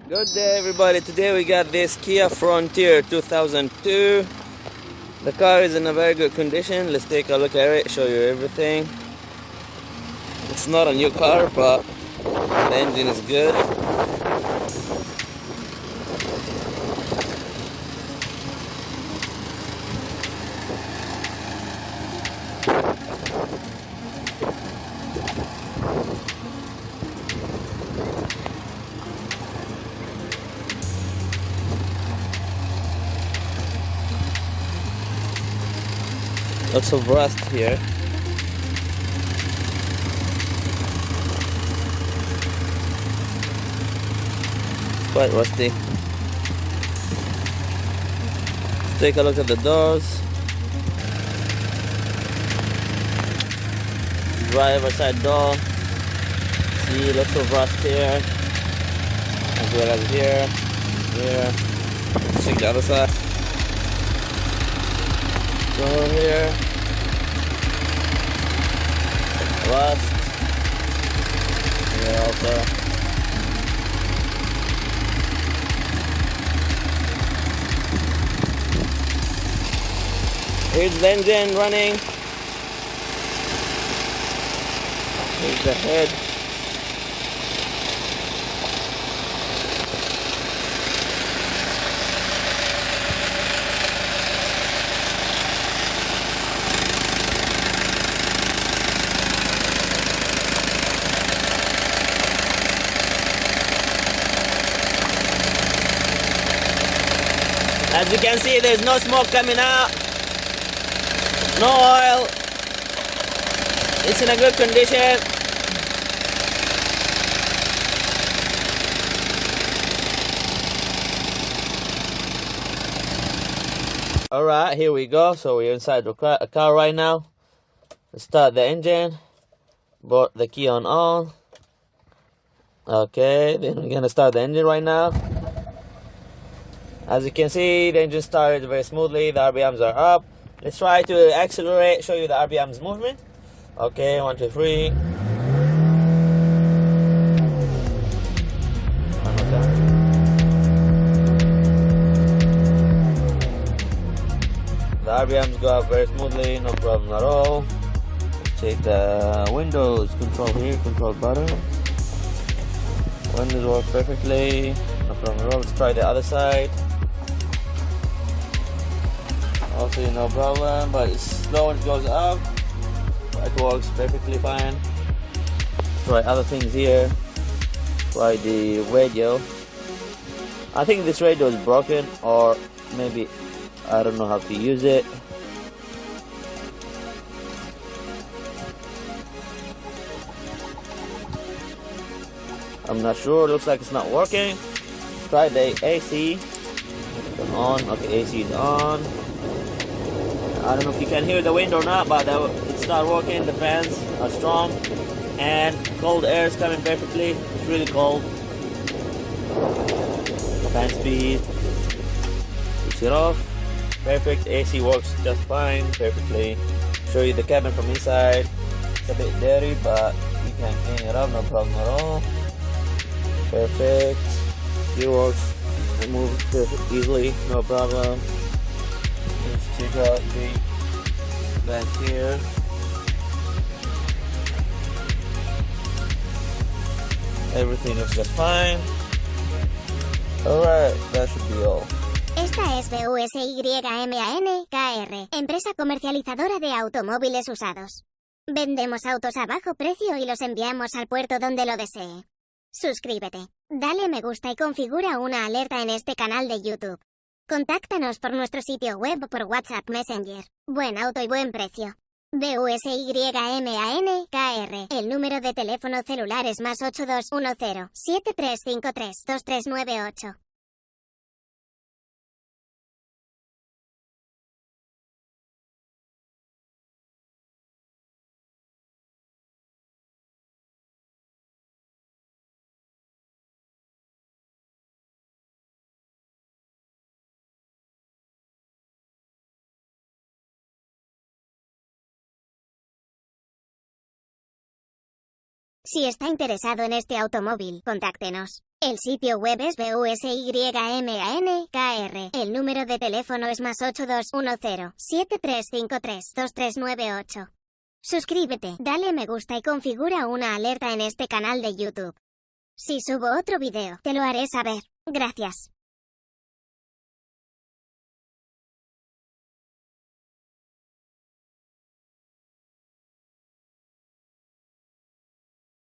Good day everybody, today we got this Kia Frontier 2002. The car is in a very good condition. Let's take a look at it, show you everything. It's not a new car, but the engine is good. Lots of rust here. It's quite rusty. Let's take a look at the doors. Driver side door. See, lots of rust here, as well as here. Let's check the other side. Door here. Rust. Here also. Here's the engine running. Here's the head. As you can see, there's no smoke coming out, no oil. It's in a good condition. Alright, here we go. So we're inside the car right now. Let's start the engine. Put the key on. Okay, then we're gonna start the engine right now. As you can see, the engine started very smoothly. The RPMs are up. Let's try to accelerate, show you the RPMs movement. Okay, 1, 2, 3. One more time. The RPMs go up very smoothly, no problem at all. Let's take the windows control here, control button. Windows work perfectly, no problem at all. Let's try the other side. Also no problem, but it's slow when it goes up. It works perfectly fine. Let's try other things here. Try the radio. I think this radio is broken, or maybe I don't know how to use it. I'm not sure, looks like it's not working. Let's try the AC. On, okay, AC is on. I don't know if you can hear the wind or not, but it's not working. The fans are strong and cold air is coming perfectly. It's really cold. Fan speed. Switch it off. Perfect. AC works just fine, perfectly. Show you the cabin from inside. It's a bit dirty, but you can clean it up, no problem at all. Perfect. It works. Remove perfect easily, no problem. Let's check out the back here. Everything looks just fine. Alright, that should be all. Esta es busyman.kr, empresa comercializadora de automóviles usados. Vendemos autos a bajo precio y los enviamos al puerto donde lo desee. Suscríbete, dale me gusta y configura una alerta en este canal de YouTube. Contáctanos por nuestro sitio web o por WhatsApp Messenger. Buen auto y buen precio. busyman.kr. El número de teléfono celular es +8210 7353 2398. Si está interesado en este automóvil, contáctenos. El sitio web es busyman.kr. El número de teléfono es +8210 7353 2398. Suscríbete, dale me gusta y configura una alerta en este canal de YouTube. Si subo otro video, te lo haré saber. Gracias.